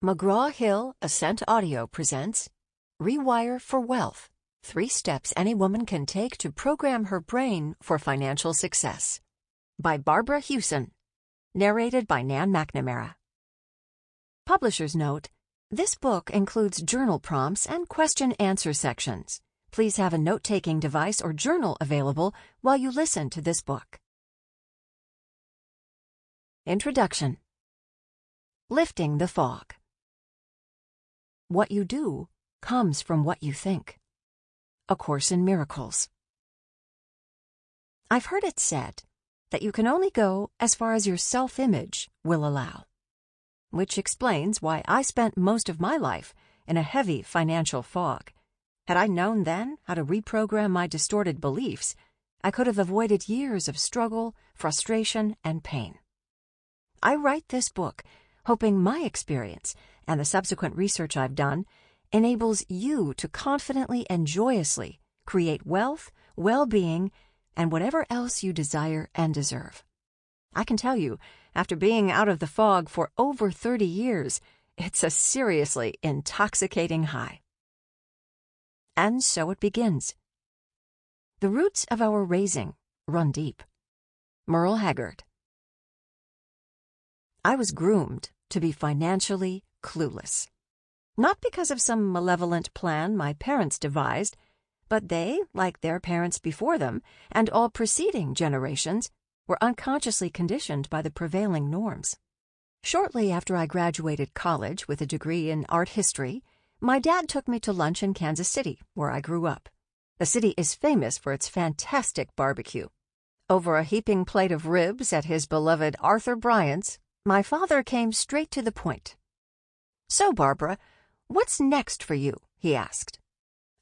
McGraw-Hill Ascent Audio presents Rewire for Wealth, 3 Steps Any Woman Can Take to Program Her Brain for Financial Success, by Barbara Huson, narrated by Nan Mcnamara. Publisher's note: this book includes journal prompts and question-answer sections. Please have a note-taking device or journal available while you listen to this book. Introduction. Lifting the Fog. What you do comes from what you think. A Course in Miracles. I've heard it said that you can only go as far as your self-image will allow, which explains why I spent most of my life in a heavy financial fog. Had I known then how to reprogram my distorted beliefs, I could have avoided years of struggle, frustration, and pain. I write this book hoping my experience and the subsequent research I've done enables you to confidently and joyously create wealth, well-being, and whatever else you desire and deserve. I can tell you, after being out of the fog for over 30 years, it's a seriously intoxicating high. And so it begins. The roots of our raising run deep. Merle Haggard. I was groomed to be financially clueless. Not because of some malevolent plan my parents devised, but they, like their parents before them, and all preceding generations, were unconsciously conditioned by the prevailing norms. Shortly after I graduated college with a degree in art history, my dad took me to lunch in Kansas City, where I grew up. The city is famous for its fantastic barbecue. Over a heaping plate of ribs at his beloved Arthur Bryant's, my father came straight to the point. "So, Barbara, what's next for you?" he asked.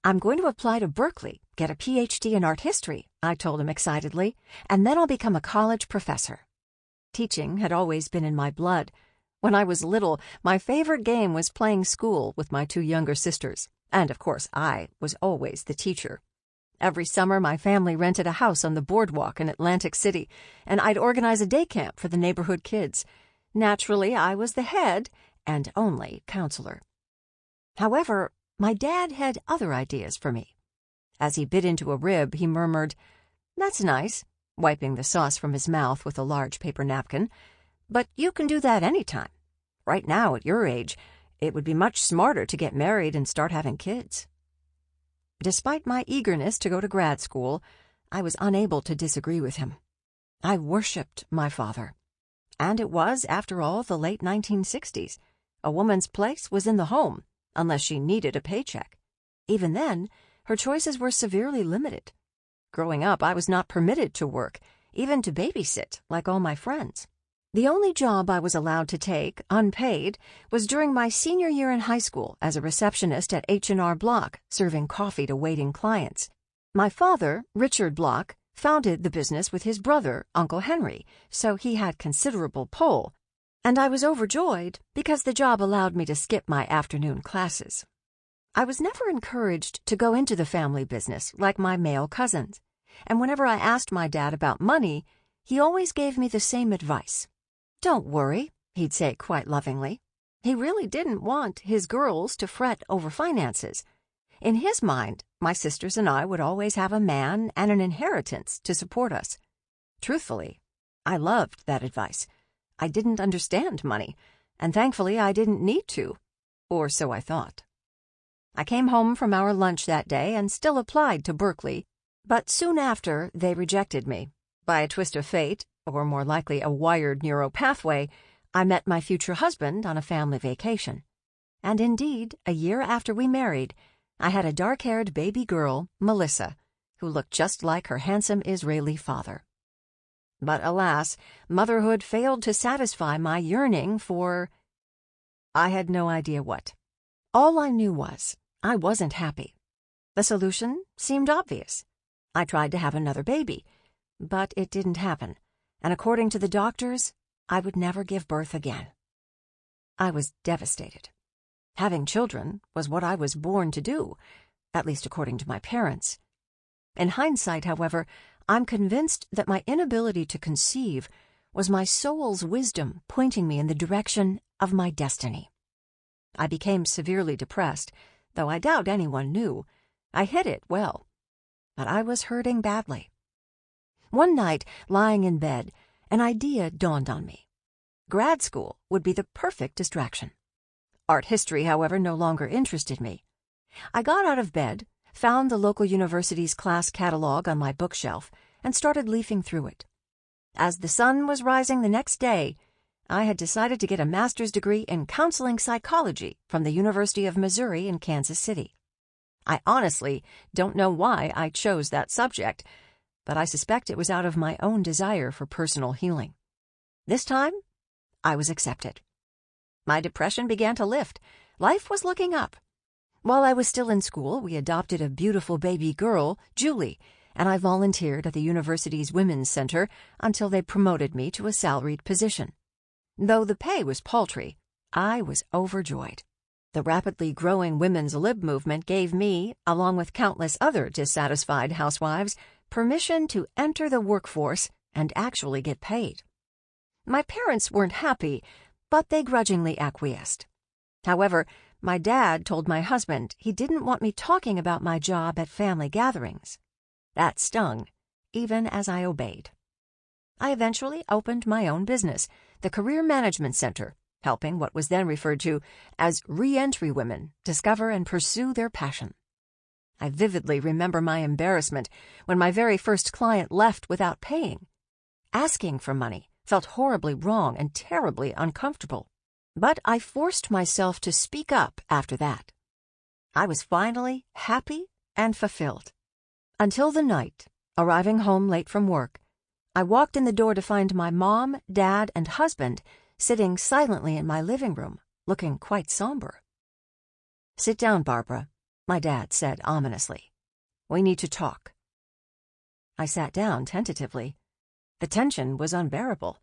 "I'm going to apply to Berkeley, get a PhD in art history," I told him excitedly, "and then I'll become a college professor." Teaching had always been in my blood. When I was little, my favorite game was playing school with my 2 younger sisters, and of course I was always the teacher. Every summer, my family rented a house on the boardwalk in Atlantic City, and I'd organize a day camp for the neighborhood kids. Naturally, I was the head and only counselor. However, my dad had other ideas for me. As he bit into a rib, he murmured, "That's nice," wiping the sauce from his mouth with a large paper napkin, "but you can do that any time. Right now, at your age, it would be much smarter to get married and start having kids." Despite my eagerness to go to grad school, I was unable to disagree with him. I worshipped my father. And it was, after all, the late 1960s. A woman's place was in the home, unless she needed a paycheck. Even then, her choices were severely limited. Growing up, I was not permitted to work, even to babysit, like all my friends. The only job I was allowed to take, unpaid, was during my senior year in high school as a receptionist at H&R Block, serving coffee to waiting clients. My father, Richard Block, founded the business with his brother, Uncle Henry, so he had considerable pull, and I was overjoyed because the job allowed me to skip my afternoon classes. I was never encouraged to go into the family business like my male cousins, and whenever I asked my dad about money, he always gave me the same advice. "Don't worry," he'd say quite lovingly. He really didn't want his girls to fret over finances. In his mind, my sisters and I would always have a man and an inheritance to support us. Truthfully, I loved that advice. I didn't understand money, and thankfully I didn't need to, or so I thought. I came home from our lunch that day and still applied to Berkeley, but soon after they rejected me. By a twist of fate, or more likely a wired neural pathway, I met my future husband on a family vacation. And indeed, a year after we married, I had a dark-haired baby girl, Melissa, who looked just like her handsome Israeli father. But alas, motherhood failed to satisfy my yearning for... I had no idea what. All I knew was I wasn't happy. The solution seemed obvious. I tried to have another baby, but it didn't happen, and according to the doctors, I would never give birth again. I was devastated. Having children was what I was born to do, at least according to my parents. In hindsight, however, I'm convinced that my inability to conceive was my soul's wisdom pointing me in the direction of my destiny. I became severely depressed, though I doubt anyone knew. I hid it well. But I was hurting badly. One night, lying in bed, an idea dawned on me. Grad school would be the perfect distraction. Art history, however, no longer interested me. I got out of bed, found the local university's class catalog on my bookshelf, and started leafing through it. As the sun was rising the next day, I had decided to get a master's degree in counseling psychology from the University of Missouri in Kansas City. I honestly don't know why I chose that subject, but I suspect it was out of my own desire for personal healing. This time, I was accepted. My depression began to lift. Life was looking up. While I was still in school, we adopted a beautiful baby girl, Julie, and I volunteered at the university's Women's Center until they promoted me to a salaried position. Though the pay was paltry, I was overjoyed. The rapidly growing women's lib movement gave me, along with countless other dissatisfied housewives, permission to enter the workforce and actually get paid. My parents weren't happy, but they grudgingly acquiesced. However, my dad told my husband he didn't want me talking about my job at family gatherings. That stung, even as I obeyed. I eventually opened my own business, the Career Management Center, helping what was then referred to as re-entry women discover and pursue their passion. I vividly remember my embarrassment when my very first client left without paying. Asking for money felt horribly wrong and terribly uncomfortable, but I forced myself to speak up after that. I was finally happy and fulfilled. Until the night, arriving home late from work, I walked in the door to find my mom, dad, and husband sitting silently in my living room, looking quite somber. "Sit down, Barbara," my dad said ominously. "We need to talk." I sat down tentatively. The tension was unbearable.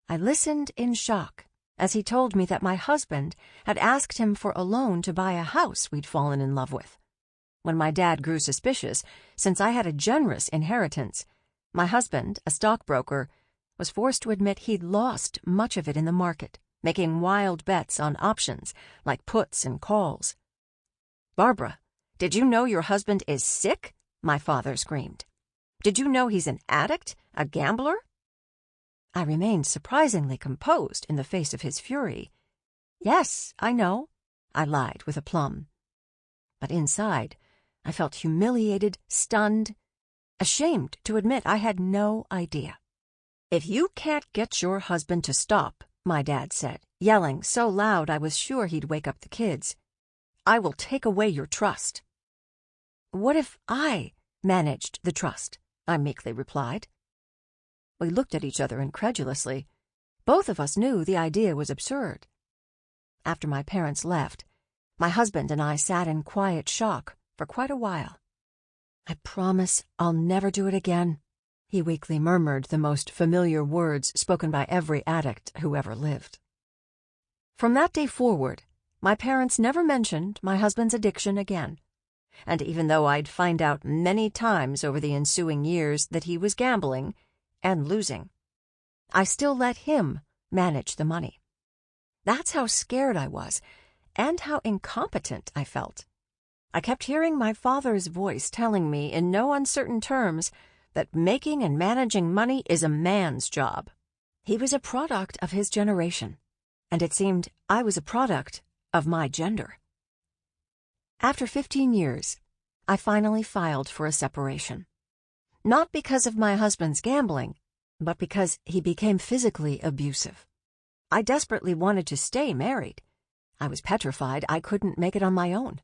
I listened in shock as he told me that my husband had asked him for a loan to buy a house we'd fallen in love with. When my dad grew suspicious, since I had a generous inheritance, my husband, a stockbroker, was forced to admit he'd lost much of it in the market, making wild bets on options like puts and calls. "Barbara, did you know your husband is sick?" my father screamed. "Did you know he's an addict, a gambler?" I remained surprisingly composed in the face of his fury. "Yes, I know," I lied with aplomb. But inside, I felt humiliated, stunned, ashamed to admit I had no idea. "If you can't get your husband to stop," my dad said, yelling so loud I was sure he'd wake up the kids, "I will take away your trust." "What if I managed the trust?" I meekly replied. We looked at each other incredulously. Both of us knew the idea was absurd. After my parents left, my husband and I sat in quiet shock for quite a while. "I promise I'll never do it again," he weakly murmured, the most familiar words spoken by every addict who ever lived. From that day forward, my parents never mentioned my husband's addiction again. And even though I'd find out many times over the ensuing years that he was gambling and losing, I still let him manage the money. That's how scared I was, and how incompetent I felt. I kept hearing my father's voice telling me in no uncertain terms that making and managing money is a man's job. He was a product of his generation, and it seemed I was a product of my gender. After 15 years, I finally filed for a separation. Not because of my husband's gambling, but because he became physically abusive. I desperately wanted to stay married. I was petrified I couldn't make it on my own.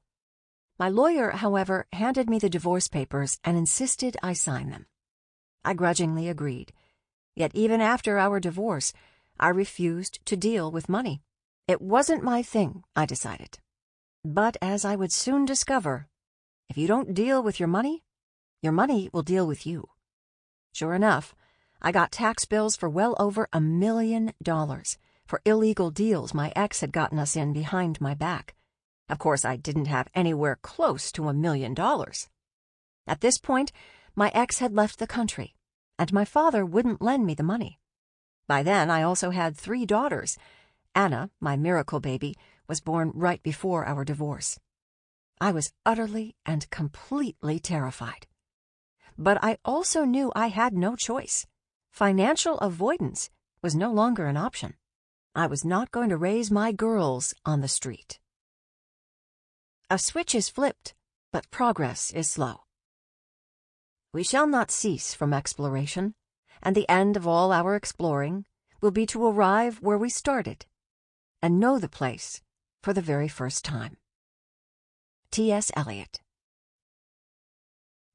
My lawyer, however, handed me the divorce papers and insisted I sign them. I grudgingly agreed. Yet even after our divorce, I refused to deal with money. It wasn't my thing, I decided. But as I would soon discover, if you don't deal with your money will deal with you. Sure enough, I got tax bills for well over $1 million for illegal deals my ex had gotten us in behind my back. Of course, I didn't have anywhere close to $1 million. At this point, my ex had left the country, and my father wouldn't lend me the money. By then, I also had 3 daughters. Anna, my miracle baby, was born right before our divorce. I was utterly and completely terrified. But I also knew I had no choice. Financial avoidance was no longer an option. I was not going to raise my girls on the street. A switch is flipped, but progress is slow. We shall not cease from exploration, and the end of all our exploring will be to arrive where we started and know the place for the very first time. T.S. Eliot.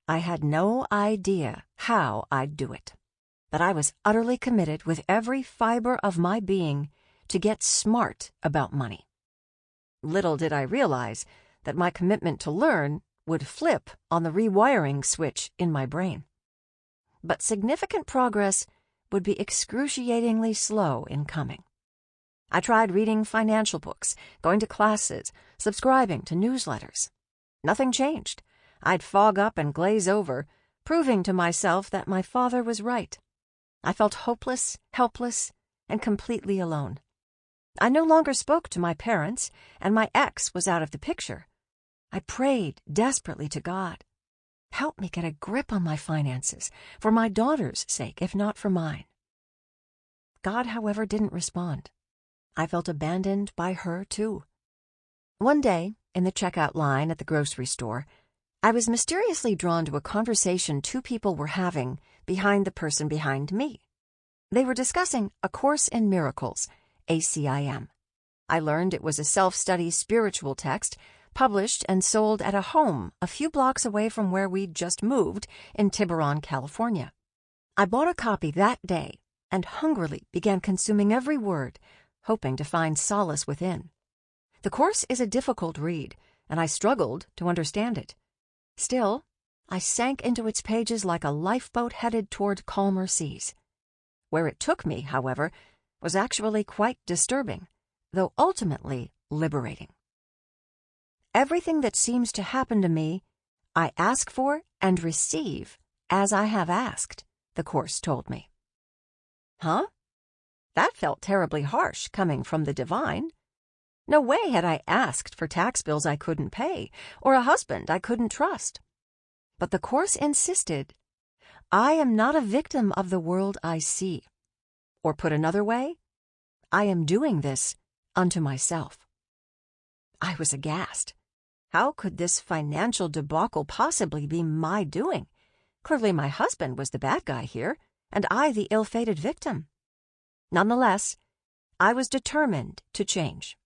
I had no idea how I'd do it, but I was utterly committed with every fiber of my being to get smart about money. Little did I realize that my commitment to learn would flip on the rewiring switch in my brain. But significant progress would be excruciatingly slow in coming. I tried reading financial books, going to classes, subscribing to newsletters. Nothing changed. I'd fog up and glaze over, proving to myself that my father was right. I felt hopeless, helpless, and completely alone. I no longer spoke to my parents, and my ex was out of the picture. I prayed desperately to God. Help me get a grip on my finances, for my daughter's sake, if not for mine. God, however, didn't respond. I felt abandoned by her, too. One day, in the checkout line at the grocery store, I was mysteriously drawn to a conversation two people were having behind the person behind me. They were discussing A Course in Miracles, ACIM. I learned it was a self-study spiritual text published and sold at a home a few blocks away from where we'd just moved in Tiburon, California. I bought a copy that day and hungrily began consuming every word, hoping to find solace within. The course is a difficult read, and I struggled to understand it. Still, I sank into its pages like a lifeboat headed toward calmer seas. Where it took me, however, was actually quite disturbing, though ultimately liberating. Everything that seems to happen to me, I ask for and receive as I have asked, the Course told me. Huh? That felt terribly harsh coming from the divine. No way had I asked for tax bills I couldn't pay or a husband I couldn't trust. But the Course insisted, I am not a victim of the world I see. Or put another way, I am doing this unto myself. I was aghast. How could this financial debacle possibly be my doing? Clearly my husband was the bad guy here, and I the ill-fated victim. Nonetheless, I was determined to change.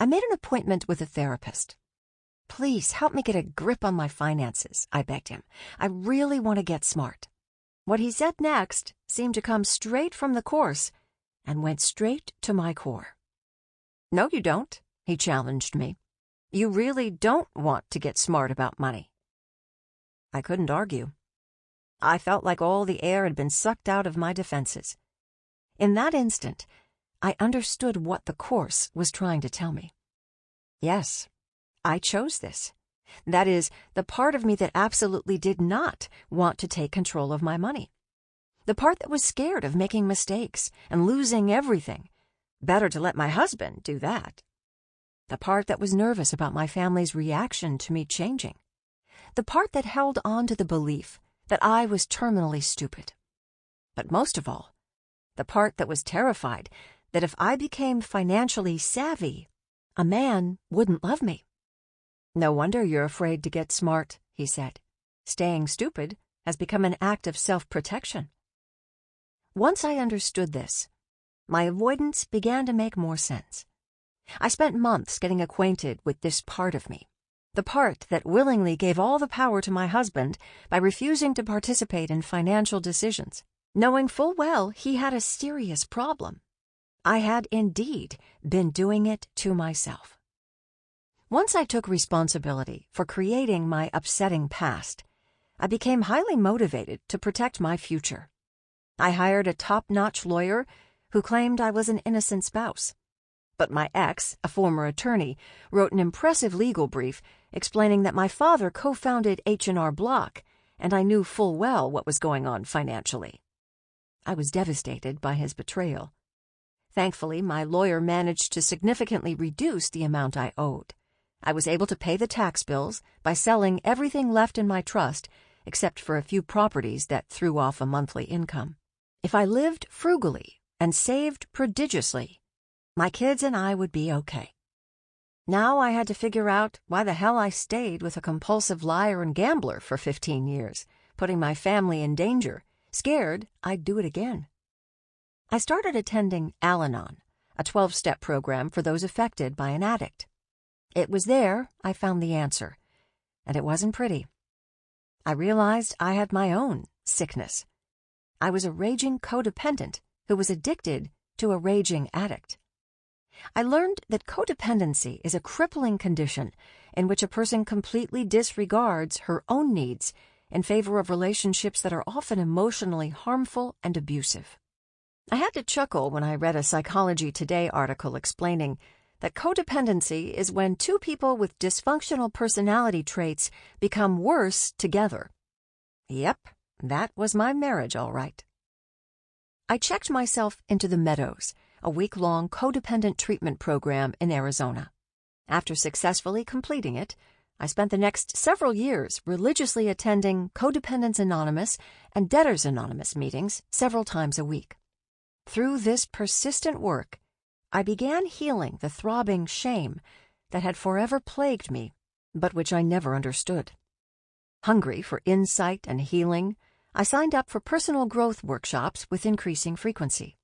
I made an appointment with a therapist. Please help me get a grip on my finances, I begged him. I really want to get smart. What he said next seemed to come straight from the Course and went straight to my core. No, you don't, he challenged me. You really don't want to get smart about money. I couldn't argue. I felt like all the air had been sucked out of my defenses. In that instant, I understood what the Course was trying to tell me. Yes, I chose this. That is, the part of me that absolutely did not want to take control of my money. The part that was scared of making mistakes and losing everything. Better to let my husband do that. The part that was nervous about my family's reaction to me changing. The part that held on to the belief that I was terminally stupid. But most of all, the part that was terrified that if I became financially savvy, a man wouldn't love me. No wonder you're afraid to get smart, he said. Staying stupid has become an act of self-protection. Once I understood this, my avoidance began to make more sense. I spent months getting acquainted with this part of me, the part that willingly gave all the power to my husband by refusing to participate in financial decisions, knowing full well he had a serious problem. I had indeed been doing it to myself. Once I took responsibility for creating my upsetting past, I became highly motivated to protect my future. I hired a top-notch lawyer who claimed I was an innocent spouse. But my ex, a former attorney, wrote an impressive legal brief explaining that my father co-founded H&R Block, and I knew full well what was going on financially. I was devastated by his betrayal. Thankfully, my lawyer managed to significantly reduce the amount I owed. I was able to pay the tax bills by selling everything left in my trust, except for a few properties that threw off a monthly income. If I lived frugally and saved prodigiously, my kids and I would be okay. Now I had to figure out why the hell I stayed with a compulsive liar and gambler for 15 years, putting my family in danger, scared I'd do it again. I started attending Al-Anon, a 12-step program for those affected by an addict. It was there I found the answer, and it wasn't pretty. I realized I had my own sickness. I was a raging codependent who was addicted to a raging addict. I learned that codependency is a crippling condition in which a person completely disregards her own needs in favor of relationships that are often emotionally harmful and abusive. I had to chuckle when I read a Psychology Today article explaining that codependency is when two people with dysfunctional personality traits become worse together. Yep, that was my marriage, all right. I checked myself into the Meadows, a week-long codependent treatment program in Arizona. After successfully completing it, I spent the next several years religiously attending Codependents Anonymous and Debtors Anonymous meetings several times a week. Through this persistent work, I began healing the throbbing shame that had forever plagued me, but which I never understood. Hungry for insight and healing, I signed up for personal growth workshops with increasing frequency.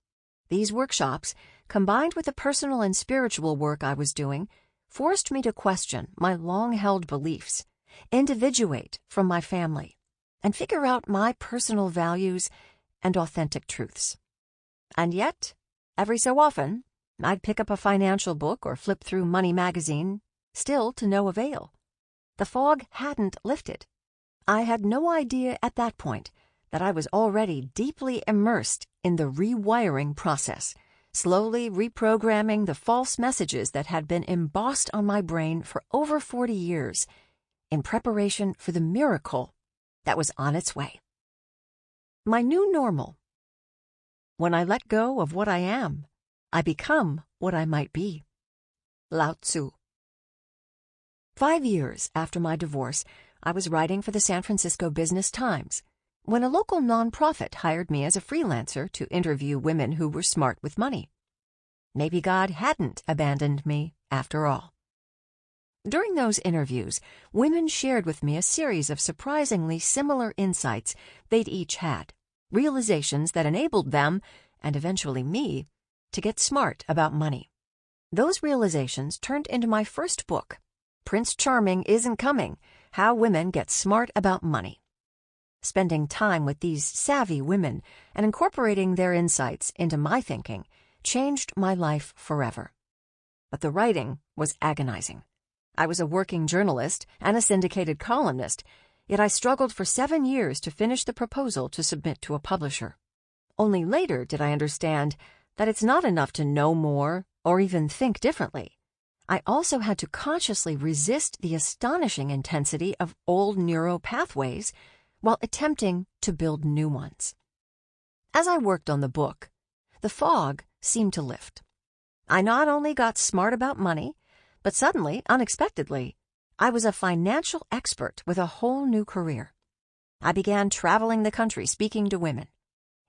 These workshops, combined with the personal and spiritual work I was doing, forced me to question my long-held beliefs, individuate from my family, and figure out my personal values and authentic truths. And yet, every so often, I'd pick up a financial book or flip through Money magazine, still to no avail. The fog hadn't lifted. I had no idea at that point that I was already deeply immersed in the rewiring process, slowly reprogramming the false messages that had been embossed on my brain for over 40 years, in preparation for the miracle that was on its way. My new normal. When I let go of what I am, I become what I might be. Lao Tzu. 5 years after my divorce, I was writing for the San Francisco Business Times when a local nonprofit hired me as a freelancer to interview women who were smart with money. Maybe God hadn't abandoned me after all. During those interviews, women shared with me a series of surprisingly similar insights they'd each had, realizations that enabled them, and eventually me, to get smart about money. Those realizations turned into my first book, Prince Charming Isn't Coming: How Women Get Smart About Money. Spending time with these savvy women and incorporating their insights into my thinking changed my life forever. But the writing was agonizing. I was a working journalist and a syndicated columnist, yet I struggled for 7 years to finish the proposal to submit to a publisher. Only later did I understand that it's not enough to know more or even think differently. I also had to consciously resist the astonishing intensity of old neural pathways while attempting to build new ones. As I worked on the book, the fog seemed to lift. I not only got smart about money, but suddenly, unexpectedly, I was a financial expert with a whole new career. I began traveling the country speaking to women.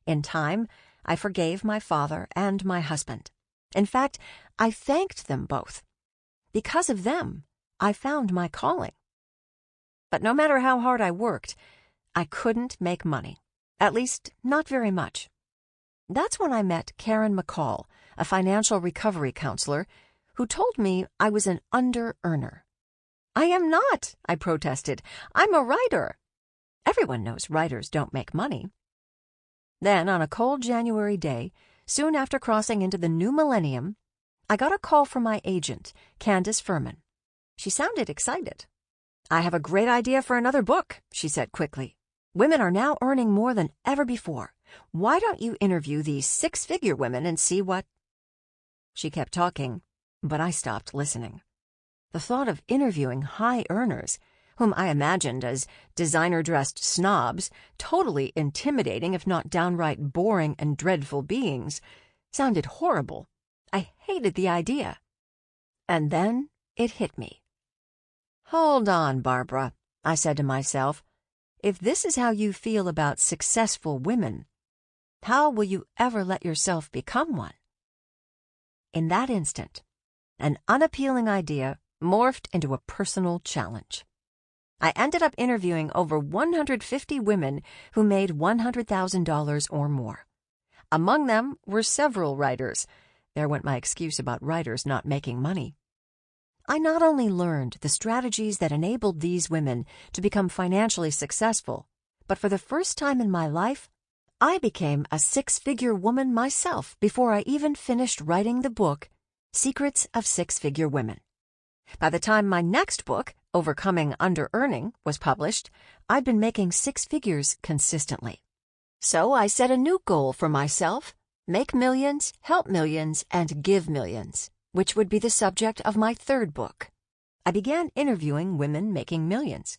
In time, I forgave my father and my husband. In fact, I thanked them both. Because of them, I found my calling. But no matter how hard I worked, I couldn't make money, at least not very much. That's when I met Karen McCall, a financial recovery counselor, who told me I was an under-earner. "I am not," I protested. "I'm a writer." Everyone knows writers don't make money. Then, on a cold January day, soon after crossing into the new millennium, I got a call from my agent, Candace Furman. She sounded excited. "I have a great idea for another book," she said quickly. "Women are now earning more than ever before. Why don't you interview these 6-figure women and see what—" She kept talking, but I stopped listening. The thought of interviewing high earners, whom I imagined as designer-dressed snobs, totally intimidating if not downright boring and dreadful beings, sounded horrible I hated the idea. And then it hit me. "Hold on, Barbara," I said to myself. "If this is how you feel about successful women, how will you ever let yourself become one?" In that instant, an unappealing idea morphed into a personal challenge. I ended up interviewing over 150 women who made $100,000 or more. Among them were several writers. There went my excuse about writers not making money. I not only learned the strategies that enabled these women to become financially successful, but for the first time in my life, I became a six-figure woman myself before I even finished writing the book, Secrets of Six-Figure Women. By the time my next book, Overcoming Under-Earning, was published, I'd been making six figures consistently. So I set a new goal for myself: make millions, help millions, and give millions, which would be the subject of my third book. I began interviewing women making millions.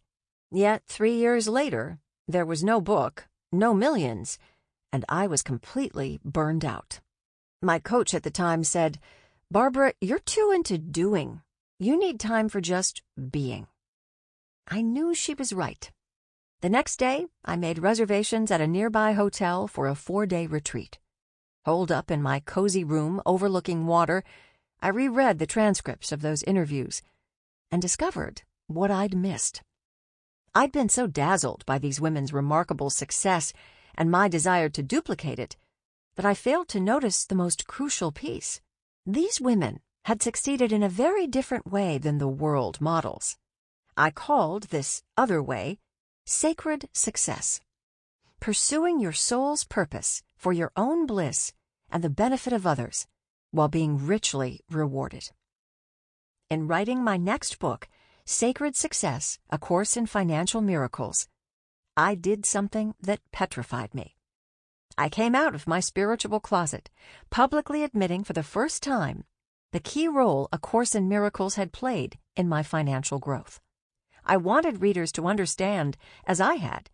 Yet 3 years later, there was no book, no millions, and I was completely burned out. My coach at the time said, "Barbara, you're too into doing. You need time for just being." I knew she was right. The next day, I made reservations at a nearby hotel for a 4-day retreat. Holed up in my cozy room overlooking water, I reread the transcripts of those interviews and discovered what I'd missed. I'd been so dazzled by these women's remarkable success and my desire to duplicate it that I failed to notice the most crucial piece. These women had succeeded in a very different way than the world models. I called this other way sacred success, pursuing your soul's purpose for your own bliss and the benefit of others while being richly rewarded. In writing my next book, Sacred Success, A Course in Financial Miracles, I did something that petrified me. I came out of my spiritual closet, publicly admitting for the first time the key role A Course in Miracles had played in my financial growth. I wanted readers to understand, as I had,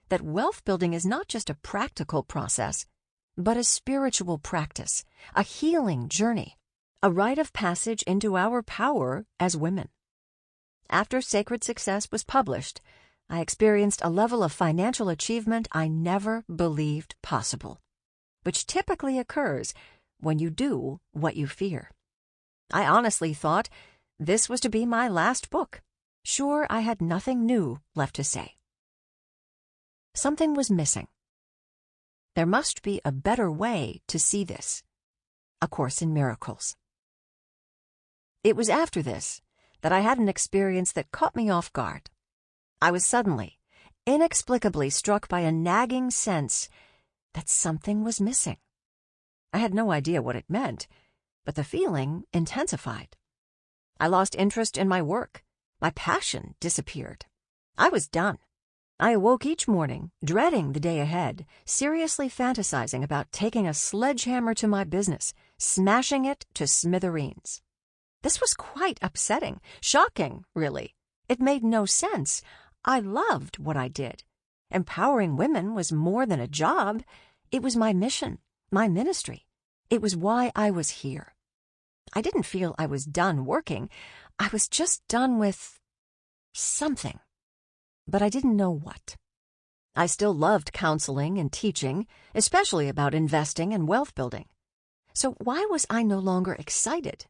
that wealth building is not just a practical process, but a spiritual practice, a healing journey, a rite of passage into our power as women. After Sacred Success was published, I experienced a level of financial achievement I never believed possible, which typically occurs when you do what you fear. I honestly thought this was to be my last book. Sure, I had nothing new left to say. Something was missing. There must be a better way to see this. A Course in Miracles. It was after this that I had an experience that caught me off guard. I was suddenly, inexplicably struck by a nagging sense that something was missing. I had no idea what it meant, but the feeling intensified. I lost interest in my work. My passion disappeared. I was done. I awoke each morning, dreading the day ahead, seriously fantasizing about taking a sledgehammer to my business, smashing it to smithereens. This was quite upsetting, shocking, really. It made no sense. I loved what I did. Empowering women was more than a job. It was my mission, my ministry. It was why I was here. I didn't feel I was done working. I was just done with something. But I didn't know what. I still loved counseling and teaching, especially about investing and wealth building. So why was I no longer excited?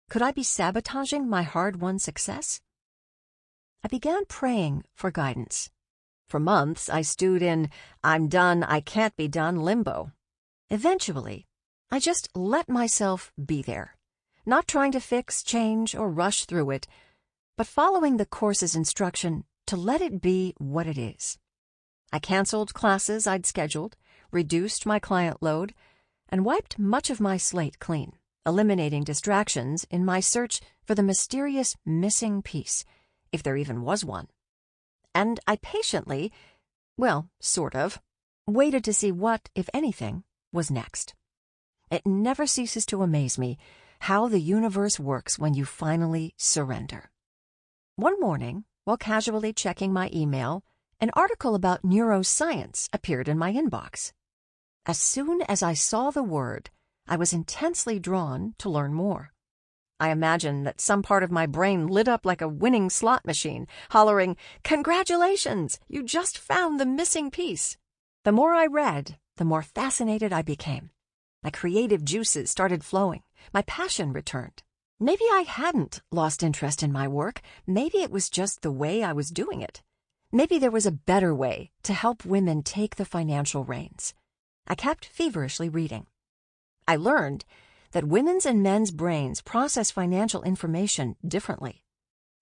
Could I be sabotaging my hard-won success? I began praying for guidance. For months, I stewed in "I'm done, I can't be done" limbo. Eventually, I just let myself be there, not trying to fix, change, or rush through it, but following the course's instruction to let it be what it is. I canceled classes I'd scheduled, reduced my client load, and wiped much of my slate clean, eliminating distractions in my search for the mysterious missing piece, if there even was one. And I patiently, well, sort of, waited to see what, if anything, was next. It never ceases to amaze me how the universe works when you finally surrender. One morning, while casually checking my email, an article about neuroscience appeared in my inbox. As soon as I saw the word, I was intensely drawn to learn more. I imagined that some part of my brain lit up like a winning slot machine, hollering, "Congratulations! You just found the missing piece." The more I read, the more fascinated I became. My creative juices started flowing. My passion returned. Maybe I hadn't lost interest in my work. Maybe it was just the way I was doing it. Maybe there was a better way to help women take the financial reins. I kept feverishly reading. I learned that women's and men's brains process financial information differently.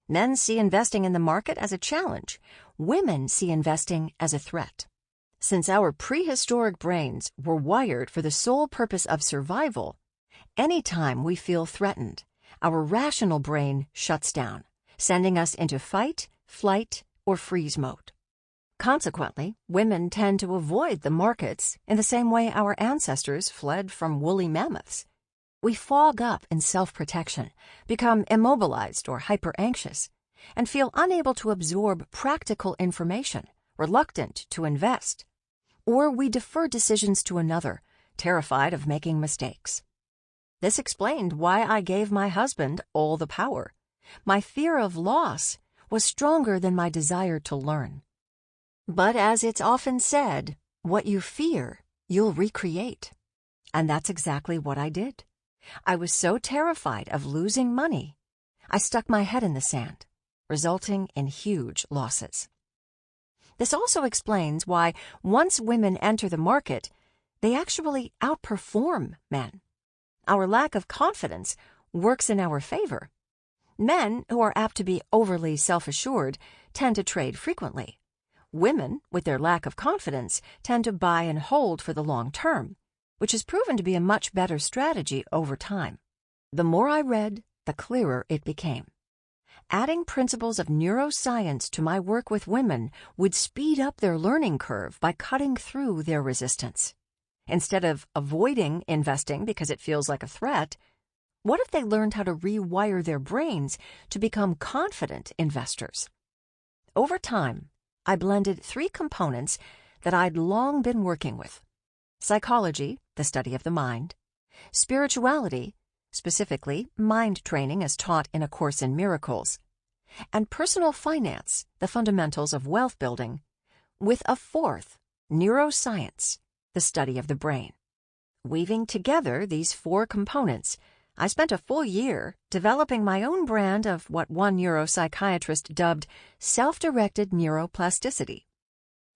Men see investing in the market as a challenge. Women see investing as a threat. Since our prehistoric brains were wired for the sole purpose of survival, anytime we feel threatened, our rational brain shuts down, sending us into fight, flight, or freeze mode. Consequently, women tend to avoid the markets in the same way our ancestors fled from woolly mammoths. We fog up in self-protection, become immobilized or hyper-anxious, and feel unable to absorb practical information, reluctant to invest. Or we defer decisions to another, terrified of making mistakes. This explained why I gave my husband all the power. My fear of loss was stronger than my desire to learn. But as it's often said, what you fear, you'll recreate. And that's exactly what I did. I was so terrified of losing money, I stuck my head in the sand, resulting in huge losses. This also explains why once women enter the market, they actually outperform men. Our lack of confidence works in our favor. Men, who are apt to be overly self-assured, tend to trade frequently. Women, with their lack of confidence, tend to buy and hold for the long term, which has proven to be a much better strategy over time. The more I read, the clearer it became. Adding principles of neuroscience to my work with women would speed up their learning curve by cutting through their resistance. Instead of avoiding investing because it feels like a threat, what if they learned how to rewire their brains to become confident investors? Over time, I blended 3 components that I'd long been working with: psychology, the study of the mind; spirituality, specifically mind training as taught in A Course in Miracles; and personal finance, the fundamentals of wealth building, with a 4th, neuroscience, the study of the brain. Weaving together these 4 components, I spent a full year developing my own brand of what one neuropsychiatrist dubbed self-directed neuroplasticity.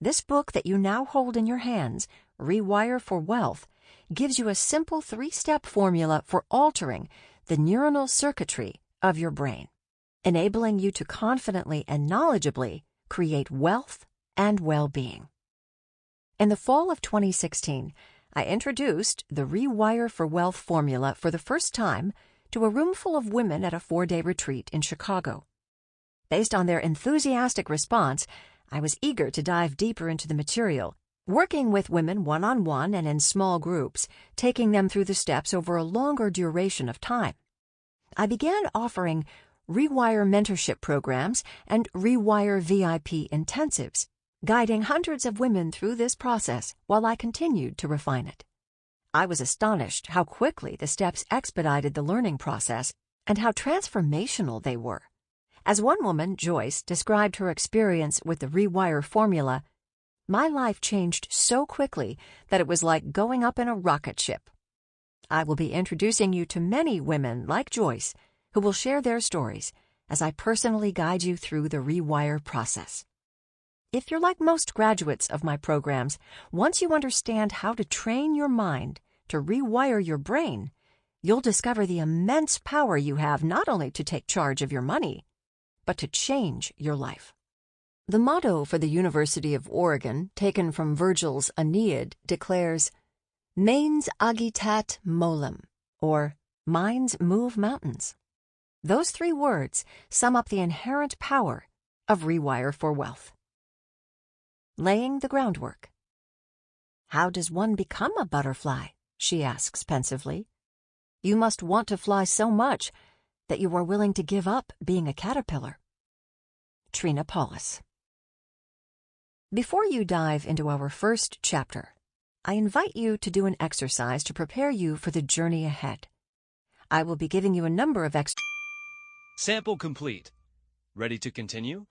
This book that you now hold in your hands, Rewire for Wealth, gives you a simple 3-step formula for altering the neuronal circuitry of your brain, enabling you to confidently and knowledgeably create wealth and well-being. In the fall of 2016, I introduced the Rewire for Wealth formula for the first time to a room full of women at a 4-day retreat in Chicago. Based on their enthusiastic response, I was eager to dive deeper into the material, working with women one-on-one and in small groups, taking them through the steps over a longer duration of time. I began offering Rewire mentorship programs and Rewire VIP intensives, guiding hundreds of women through this process while I continued to refine it. I was astonished how quickly the steps expedited the learning process and how transformational they were. As one woman, Joyce, described her experience with the Rewire formula, "My life changed so quickly that it was like going up in a rocket ship." I will be introducing you to many women like Joyce who will share their stories as I personally guide you through the Rewire process. If you're like most graduates of my programs, once you understand how to train your mind to rewire your brain, you'll discover the immense power you have not only to take charge of your money, but to change your life. The motto for the University of Oregon, taken from Virgil's Aeneid, declares, "Mens agitat molem," or "Minds move mountains." Those 3 words sum up the inherent power of Rewire for Wealth. Laying the groundwork. "How does one become a butterfly?" she asks pensively. "You must want to fly so much that you are willing to give up being a caterpillar." Trina Paulus. Before you dive into our first chapter, I invite you to do an exercise to prepare you for the journey ahead. I will be giving you a number of Sample complete. Ready to continue?